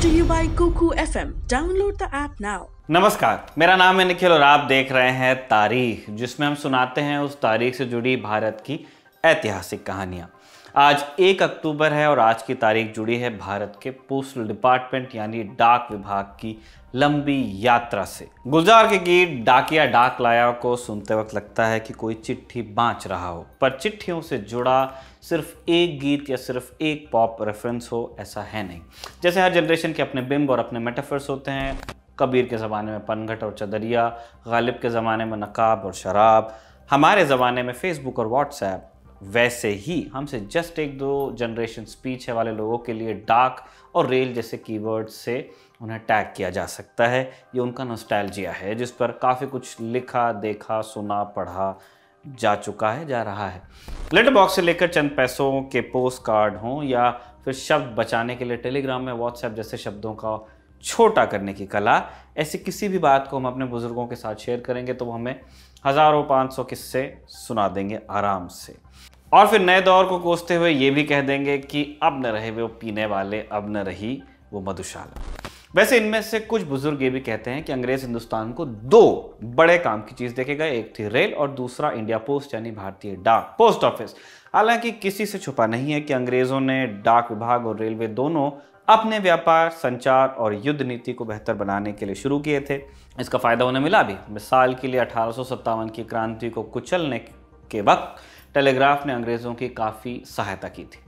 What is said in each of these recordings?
to you by Kuku FM. Download the app now. नमस्कार, मेरा नाम है निखिल और आप देख रहे हैं तारीख, जिसमें हम सुनाते हैं उस तारीख से जुड़ी भारत की ऐतिहासिक कहानियां। आज 1 अक्टूबर है और आज की तारीख जुड़ी है भारत के पोस्टल डिपार्टमेंट यानी डाक विभाग की लंबी यात्रा से। गुलजार के गीत डाकिया डाक लाया को सुनते वक्त लगता है कि कोई चिट्ठी बाँच रहा हो, पर चिट्ठियों से जुड़ा सिर्फ एक गीत या सिर्फ एक पॉप रेफरेंस हो, ऐसा है नहीं। जैसे हर जनरेशन के अपने बिंब और अपने मेटाफर्स होते हैं। कबीर के ज़माने में पनघट और चदरिया, गालिब के ज़माने में नकाब और शराब, हमारे ज़माने में फेसबुक और व्हाट्सएप। वैसे ही हमसे जस्ट 1-2 जनरेशन पीछे वाले लोगों के लिए डाक और रेल जैसे कीवर्ड्स से उन्हें टैग किया जा सकता है। ये उनका नॉस्टैल्जिया है जिस पर काफ़ी कुछ लिखा, देखा, सुना, पढ़ा जा चुका है, जा रहा है। लेटर बॉक्स से लेकर चंद पैसों के पोस्ट कार्ड हों या फिर शब्द बचाने के लिए टेलीग्राम में व्हाट्सएप जैसे शब्दों का छोटा करने की कला, ऐसी किसी भी बात को हम अपने बुजुर्गों के साथ शेयर करेंगे तो वो हमें हज़ारों 500 किस्से सुना देंगे आराम से। और फिर नए दौर को कोसते हुए ये भी कह देंगे कि अब न रहे वो पीने वाले, अब न रही वो मधुशाला। वैसे इनमें से कुछ बुजुर्ग ये भी कहते हैं कि अंग्रेज हिंदुस्तान को 2 बड़े काम की चीज़ देके गए, एक थी रेल और दूसरा इंडिया पोस्ट यानी भारतीय डाक, पोस्ट ऑफिस। हालांकि किसी से छुपा नहीं है कि अंग्रेज़ों ने डाक विभाग और रेलवे दोनों अपने व्यापार, संचार और युद्ध नीति को बेहतर बनाने के लिए शुरू किए थे। इसका फ़ायदा उन्हें मिला भी। मिसाल के लिए 1857 की क्रांति को कुचलने के वक्त टेलीग्राफ ने अंग्रेज़ों की काफ़ी सहायता की थी।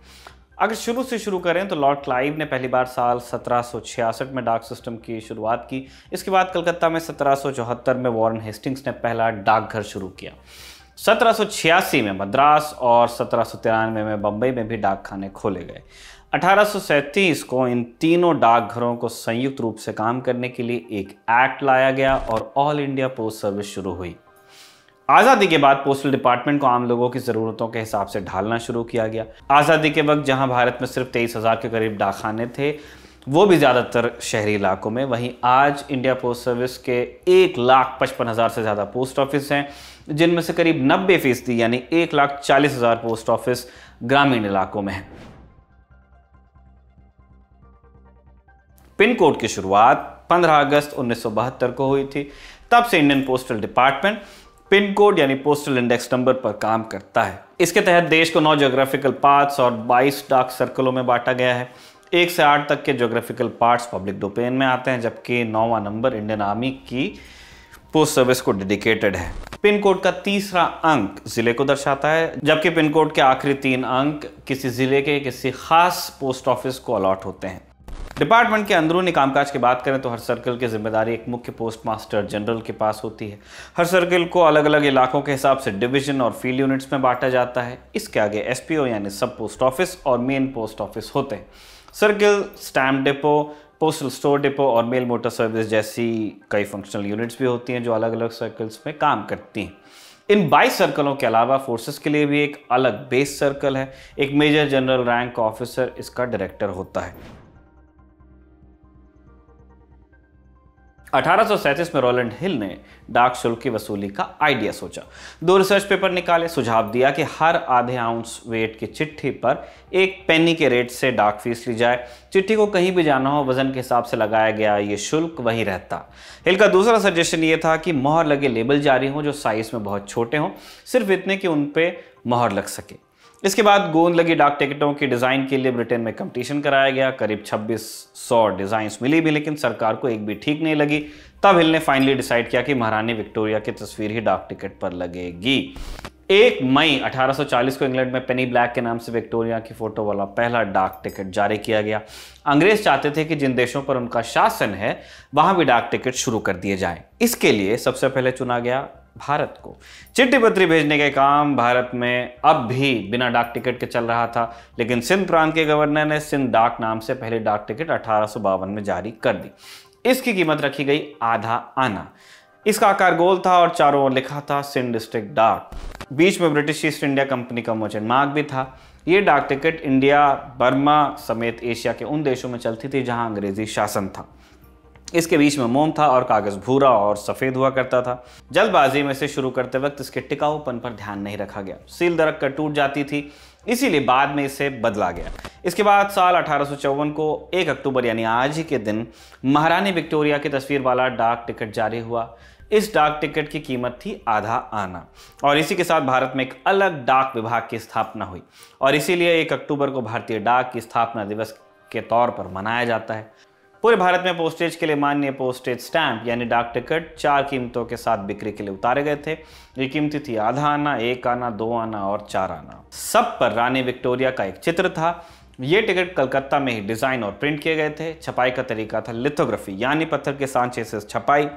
अगर शुरू से शुरू करें तो लॉर्ड क्लाइव ने पहली बार साल 1766 में डाक सिस्टम की शुरुआत की। इसके बाद कलकत्ता में 1774 में वॉरेन हेस्टिंग्स ने पहला डाकघर शुरू किया। 1786 में मद्रास और 1793 में बम्बई में भी डाक खाने खोले गए। 1837 को इन तीनों डाकघरों को संयुक्त रूप से काम करने के लिए एक एक्ट लाया गया और ऑल इंडिया पोस्ट सर्विस शुरू हुई। आज़ादी के बाद पोस्टल डिपार्टमेंट को आम लोगों की ज़रूरतों के हिसाब से ढालना शुरू किया गया। आज़ादी के वक्त जहां भारत में सिर्फ 23,000 के करीब डाकखाने थे, वो भी ज़्यादातर शहरी इलाकों में, वहीं आज इंडिया पोस्ट सर्विस के 1,55,000 से ज़्यादा पोस्ट ऑफिस हैं, जिनमें से करीब 90% यानी 1,40,000 पोस्ट ऑफिस ग्रामीण इलाकों में हैं। पिन कोड की शुरुआत 15 अगस्त 1972 को हुई थी। तब से Indian postal department pin code यानी पोस्टल इंडेक्स नंबर पर काम करता है। इसके तहत देश को 9 ज्योग्राफिकल पार्ट्स और 22 डाक सर्कलों में बांटा गया है। 1 से 8 तक के ज्योग्राफिकल पार्ट्स पब्लिक डोमेन में आते हैं, जबकि 9वां नंबर इंडियन आर्मी की पोस्ट सर्विस को डेडिकेटेड है। पिन कोड का 3रा अंक जिले को दर्शाता है, जबकि पिन कोड के आखिरी 3 अंक किसी जिले के किसी खास पोस्ट ऑफिस को अलॉट होते हैं। डिपार्टमेंट के अंदरूनी कामकाज की बात करें तो हर सर्कल की जिम्मेदारी एक मुख्य पोस्ट मास्टर जनरल के पास होती है। हर सर्कल को अलग अलग इलाकों के हिसाब से डिवीजन और फील्ड यूनिट्स में बांटा जाता है। इसके आगे एसपीओ यानी सब पोस्ट ऑफिस और मेन पोस्ट ऑफिस होते हैं। Circle, stamp depot, postal store depot और मेल मोटर सर्विस जैसी कई फंक्शनल यूनिट्स भी होती हैं जो अलग अलग सर्कल्स में काम करती हैं। इन 22 सर्कलों के अलावा फोर्सेस के लिए भी एक अलग बेस सर्कल है। एक मेजर जनरल रैंक का ऑफिसर इसका डायरेक्टर होता है। 1837 में रोलैंड हिल ने डाक शुल्क की वसूली का आइडिया सोचा। 2 रिसर्च पेपर निकाले, सुझाव दिया कि हर आधे आउंस वेट की चिट्ठी पर 1 पेनी के रेट से डाक फीस ली जाए। चिट्ठी को कहीं भी जाना हो, वजन के हिसाब से लगाया गया ये शुल्क वही रहता। हिल का दूसरा सजेशन ये था कि मोहर लगे लेबल जारी हों जो साइज में बहुत छोटे हों, सिर्फ इतने कि उन पे मोहर लग सके। इसके बाद गोंद लगी डाक टिकटों की डिज़ाइन के लिए ब्रिटेन में कंपटीशन कराया गया। करीब 2600 डिज़ाइंस मिली भी, लेकिन सरकार को एक भी ठीक नहीं लगी। तब हिल ने फाइनली डिसाइड किया कि महारानी विक्टोरिया की तस्वीर ही डाक टिकट पर लगेगी। 1 मई 1840 को इंग्लैंड में पेनी ब्लैक के नाम से विक्टोरिया की फोटो वाला पहला डाक टिकट जारी किया गया। अंग्रेज चाहते थे कि जिन देशों पर उनका शासन है वहां भी डाक टिकट शुरू कर दिए जाएं। इसके लिए सबसे पहले चुना गया भारत को। चिट्ठी पत्री भेजने के काम भारत में अब भी बिना डाक टिकट के चल रहा था, लेकिन सिंध प्रांत के गवर्नर ने सिंध डाक नाम से पहले डाक टिकट 1852 में जारी कर दी। इसकी कीमत रखी गई आधा आना। इसका आकार गोल था और चारों ओर लिखा था सिंध डिस्ट्रिक्ट डाक। बीच में ब्रिटिश ईस्ट इंडिया कंपनी का मर्चेंट मार्क भी था। ये डाक टिकट इंडिया, बर्मा समेत एशिया के उन देशों में चलती थी जहां अंग्रेजी शासन था। इसके बीच में मोम था और कागज भूरा और सफेद हुआ करता था। जल्दबाजी में से शुरू करते वक्त इसके टिकाऊपन पर ध्यान नहीं रखा गया। सील दरक कर टूट जाती थी। इसीलिए बाद में इसे बदला गया। इसके बाद साल 1854 को 1 अक्टूबर यानी आज ही के दिन महारानी विक्टोरिया की तस्वीर वाला डाक टिकट जारी हुआ। इस डाक टिकट की कीमत थी आधा आना और इसी के साथ भारत में एक अलग डाक विभाग की स्थापना हुई और इसीलिए 1 अक्टूबर को भारतीय डाक की स्थापना दिवस के तौर पर मनाया जाता है। पूरे भारत में पोस्टेज के लिए मान्य पोस्टेज स्टैंप यानी डाक टिकट 4 कीमतों के साथ बिक्री के लिए उतारे गए थे। ये कीमती थी आधा आना, 1 आना, 2 आना और 4 आना। सब पर रानी विक्टोरिया का एक चित्र था। ये टिकट कलकत्ता में ही डिजाइन और प्रिंट किए गए थे। छपाई का तरीका था लिथोग्राफी यानी पत्थर के सांचे से छपाई।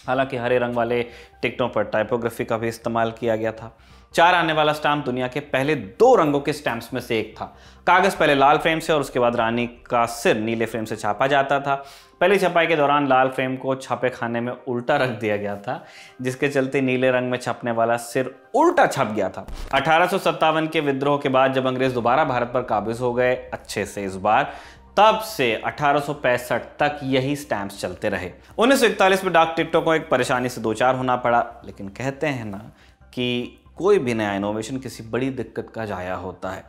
हालांकि हरे रंग वाले टिकटों पर टाइपोग्राफी का भी इस्तेमाल किया गया था। 4 आने वाला स्टैम्प दुनिया के पहले 2 रंगों के स्टैम्प्स में से एक था। कागज पहले लाल फ्रेम से और उसके बाद रानी का सिर नीले फ्रेम से छापा जाता था। पहली छपाई के दौरान लाल फ्रेम को छापे खाने में उल्टा रख दिया गया था, जिसके चलते नीले रंग में छपने वाला सिर उल्टा छप गया था। 1857 के विद्रोह के बाद जब अंग्रेज दोबारा भारत पर काबिज हो गए अच्छे से इस बार, तब से 1865 तक यही स्टैम्प्स चलते रहे। 1941 में डाक टिकटों को एक परेशानी से दो चार होना पड़ा, लेकिन कहते हैं ना कि कोई भी नया इनोवेशन किसी बड़ी दिक्कत का जाया होता है,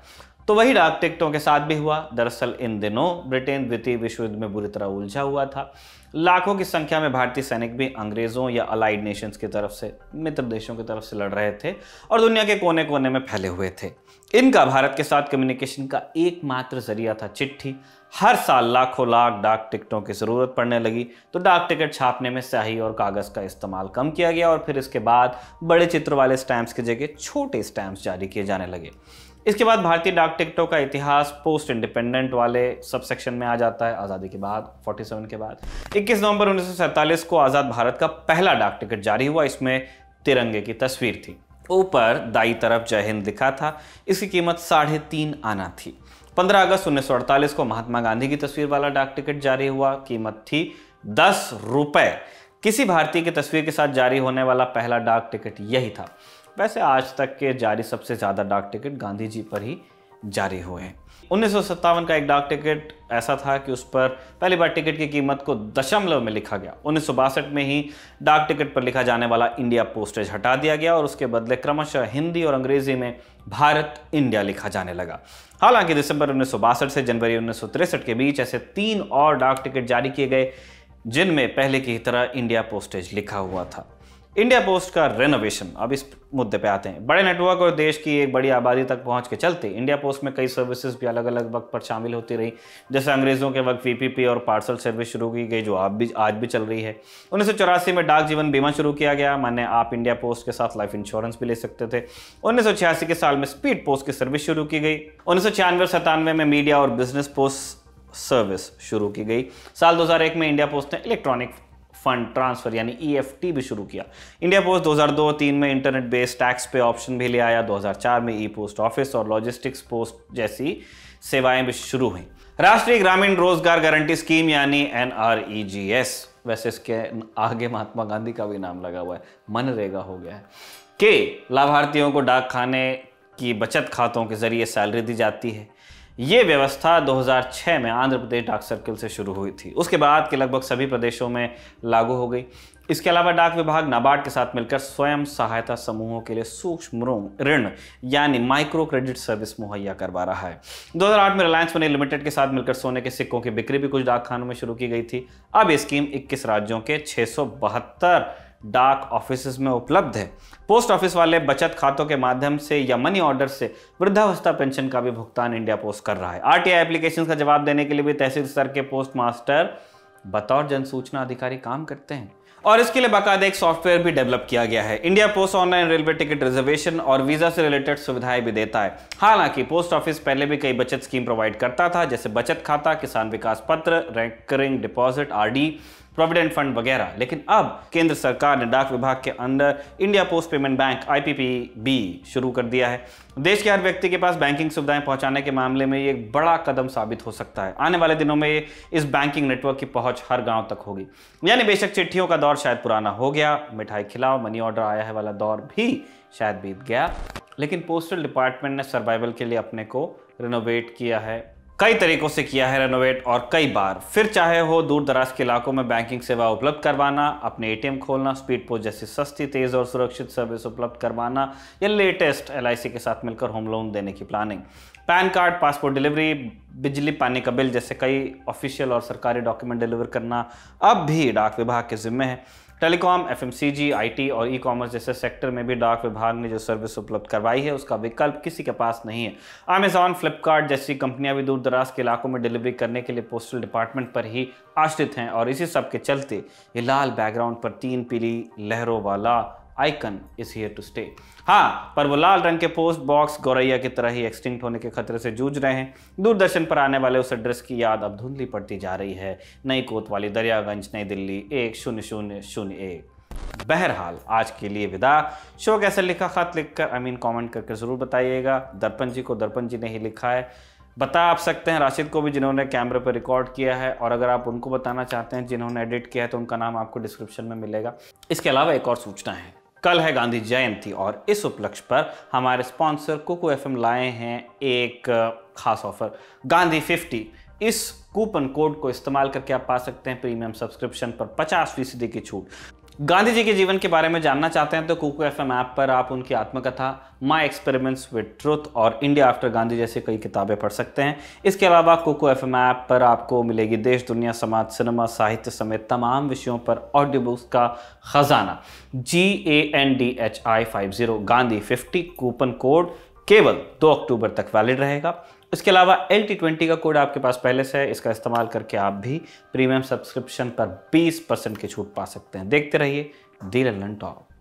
तो वही डाक टिकटों के साथ भी हुआ। दरअसल इन दिनों ब्रिटेन द्वितीय विश्व युद्ध में बुरी तरह उलझा हुआ था। लाखों की संख्या में भारतीय सैनिक भी अंग्रेजों या अलाइड नेशंस की तरफ से, मित्र देशों की तरफ से लड़ रहे थे और दुनिया के कोने कोने में फैले हुए थे। इनका भारत के साथ कम्युनिकेशन का एकमात्र जरिया था चिट्ठी। हर साल लाखों लाख डाक टिकटों की जरूरत पड़ने लगी, तो डाक टिकट छापने में स्याही और कागज का इस्तेमाल कम किया गया और फिर इसके बाद बड़े चित्र वाले स्टैम्प्स की जगह छोटे स्टैम्प्स जारी किए जाने लगे। इसके बाद भारतीय डाक टिकटों का इतिहास पोस्ट इंडिपेंडेंट वाले सब सेक्शन में आ जाता है। आज़ादी के बाद 47 के बाद 21 नवंबर 1947 को आज़ाद भारत का पहला डाक टिकट जारी हुआ। इसमें तिरंगे की तस्वीर थी, ऊपर दाईं तरफ जय हिंद लिखा था। इसकी कीमत 3.5 आना थी। 15 अगस्त 1948 को महात्मा गांधी की तस्वीर वाला डाक टिकट जारी हुआ। कीमत थी 10 रुपए। किसी भारतीय की तस्वीर के साथ जारी होने वाला पहला डाक टिकट यही था। वैसे आज तक के जारी सबसे ज्यादा डाक टिकट गांधी जी पर ही जारी हुए हैं। 1957 का एक डाक टिकट ऐसा था कि उस पर पहली बार टिकट की कीमत को दशमलव में लिखा गया। 1962 में ही डाक टिकट पर लिखा जाने वाला इंडिया पोस्टेज हटा दिया गया और उसके बदले क्रमशः हिंदी और अंग्रेजी में भारत इंडिया लिखा जाने लगा। हालांकि दिसंबर 1962 से जनवरी 1963 के बीच ऐसे 3 और डाक टिकट जारी किए गए, जिनमें पहले की तरह इंडिया पोस्टेज लिखा हुआ था। इंडिया पोस्ट का रेनोवेशन, अब इस मुद्दे पे आते हैं। बड़े नेटवर्क और देश की एक बड़ी आबादी तक पहुंच के चलते इंडिया पोस्ट में कई सर्विसेज भी अलग अलग वक्त पर शामिल होती रही। जैसे अंग्रेजों के वक्त वीपीपी और पार्सल सर्विस शुरू की गई, जो आज भी चल रही है। 1984 में डाक जीवन बीमा शुरू किया गया, माने आप इंडिया पोस्ट के साथ लाइफ इंश्योरेंस भी ले सकते थे। 1986 के साल में स्पीड पोस्ट की सर्विस शुरू की गई। 1996 और 97 में मीडिया और बिजनेस पोस्ट सर्विस शुरू की गई। साल 2001 में इंडिया पोस्ट ने इलेक्ट्रॉनिक फंड ट्रांसफर यानी EFT भी शुरू किया। इंडिया पोस्ट 2002-3 में इंटरनेट बेस्ड टैक्स पे ऑप्शन भी ले आया। 2004 में ई पोस्ट ऑफिस और लॉजिस्टिक्स पोस्ट जैसी सेवाएं भी शुरू हुई। राष्ट्रीय ग्रामीण रोजगार गारंटी स्कीम यानी NREGS, वैसे इसके आगे महात्मा गांधी का भी नाम लगा हुआ है, मनरेगा हो गया है, के लाभार्थियों को डाक खाने की बचत खातों के जरिए सैलरी दी जाती है। ये व्यवस्था 2006 में आंध्र प्रदेश डाक सर्किल से शुरू हुई थी। उसके बाद के लगभग सभी प्रदेशों में लागू हो गई। इसके अलावा डाक विभाग नाबार्ड के साथ मिलकर स्वयं सहायता समूहों के लिए सूक्ष्म ऋण यानी माइक्रो क्रेडिट सर्विस मुहैया करवा रहा है। 2008 में रिलायंस मनी लिमिटेड के साथ मिलकर सोने के सिक्कों की बिक्री भी कुछ डाक खानों में शुरू की गई थी। अब ये स्कीम 21 राज्यों के 672 डाक ऑफिस में उपलब्ध है। पोस्ट ऑफिस वाले बचत खातों के माध्यम से या मनी ऑर्डर से वृद्धावस्था पेंशन का भी भुगतान इंडिया पोस्ट कर रहा है। RTI एप्लीकेशन का जवाब देने के लिए भी तहसील स्तर के पोस्ट मास्टर बतौर जन सूचना अधिकारी काम करते हैं और इसके लिए बाकायदा एक सॉफ्टवेयर भी डेवलप किया गया है। India post online railway ticket reservation और वीजा से रिलेटेड सुविधाएं भी देता है। हालांकि पोस्ट ऑफिस पहले भी कई बचत स्कीम प्रोवाइड करता था, जैसे बचत खाता, किसान विकास पत्र, recurring deposit RD, provident fund वगैरह। लेकिन अब केंद्र सरकार ने डाक विभाग के अंदर India post payment bank IPPB शुरू कर दिया है। देश के हर व्यक्ति के पास बैंकिंग सुविधाएं पहुंचाने के मामले में ये एक बड़ा कदम साबित हो सकता है। आने वाले दिनों में इस बैंकिंग नेटवर्क की पहुंच हर गांव तक होगी। यानी बेशक चिट्ठियों का दौर शायद पुराना हो गया, मिठाई खिलाओ मनी ऑर्डर आया है वाला दौर भी शायद बीत गया, लेकिन पोस्टल डिपार्टमेंट ने सर्वाइवल के लिए अपने को रिनोवेट किया है, कई तरीकों से किया है रेनोवेट और कई बार, फिर चाहे हो दूर दराज के इलाकों में बैंकिंग सेवा उपलब्ध करवाना, अपने एटीएम खोलना, स्पीड पोस्ट जैसी सस्ती, तेज और सुरक्षित सर्विस उपलब्ध करवाना, या लेटेस्ट एलआईसी के साथ मिलकर होम लोन देने की planning, pan card, passport delivery, बिजली पानी का बिल जैसे कई ऑफिशियल और सरकारी डॉक्यूमेंट डिलीवर करना अब भी डाक विभाग के जिम्मे है। टेलीकॉम, एफएमसीजी, आईटी और ई कॉमर्स जैसे सेक्टर में भी डाक विभाग ने जो सर्विस उपलब्ध करवाई है उसका विकल्प किसी के पास नहीं है। अमेजॉन, फ्लिपकार्ट जैसी कंपनियां भी दूर दराज के इलाकों में डिलीवरी करने के लिए पोस्टल डिपार्टमेंट पर ही आश्रित हैं और इसी सब के चलते ये लाल बैकग्राउंड पर 3 पीली लहरों वाला icon is here to stay. हाँ, पर वो लाल रंग के पोस्ट बॉक्स गौरैया की तरह ही एक्सटिंक्ट होने के खतरे से जूझ रहे हैं। दूरदर्शन पर आने वाले उस एड्रेस की याद अब धुंधली पड़ती जा रही है। नई कोतवाली, दरियागंज, नई दिल्ली 10001। बहरहाल आज के लिए विदा। शो कैसे लिखा, खत लिखकर कमेंट करके जरूर बताइएगा। दर्पण जी को दर्पण जी ने ही लिखा है। बता आप सकते हैं राशिद को भी, जिन्होंने कैमरे पर रिकॉर्ड किया है, और अगर आप उनको बताना चाहते हैं जिन्होंने एडिट किया है तो उनका नाम आपको डिस्क्रिप्शन में मिलेगा। इसके अलावा एक और सूचना है, कल है गांधी जयंती और इस उपलक्ष्य पर हमारे स्पॉन्सर कुकू एफएम लाए हैं एक खास ऑफर, गांधी 50। इस कूपन कोड को इस्तेमाल करके आप पा सकते हैं प्रीमियम सब्सक्रिप्शन पर 50% की छूट। गांधी जी के जीवन के बारे में जानना चाहते हैं तो कुकू एफएम ऐप पर आप उनकी आत्मकथा, माई एक्सपेरिमेंट्स विद ट्रुथ और इंडिया आफ्टर गांधी जैसी कई किताबें पढ़ सकते हैं। इसके अलावा कुकू एफएम ऐप पर आपको मिलेगी देश, दुनिया, समाज, सिनेमा, साहित्य समेत तमाम विषयों पर ऑडियो बुक्स का खजाना। GANDHI 50 गांधी 50 कूपन कोड केवल 2 अक्टूबर तक वैलिड रहेगा। इसके अलावा LT20 का कोड आपके पास पहले से है, इसका इस्तेमाल करके आप भी प्रीमियम सब्सक्रिप्शन पर 20% की छूट पा सकते हैं। देखते रहिए दी लंदन टॉक।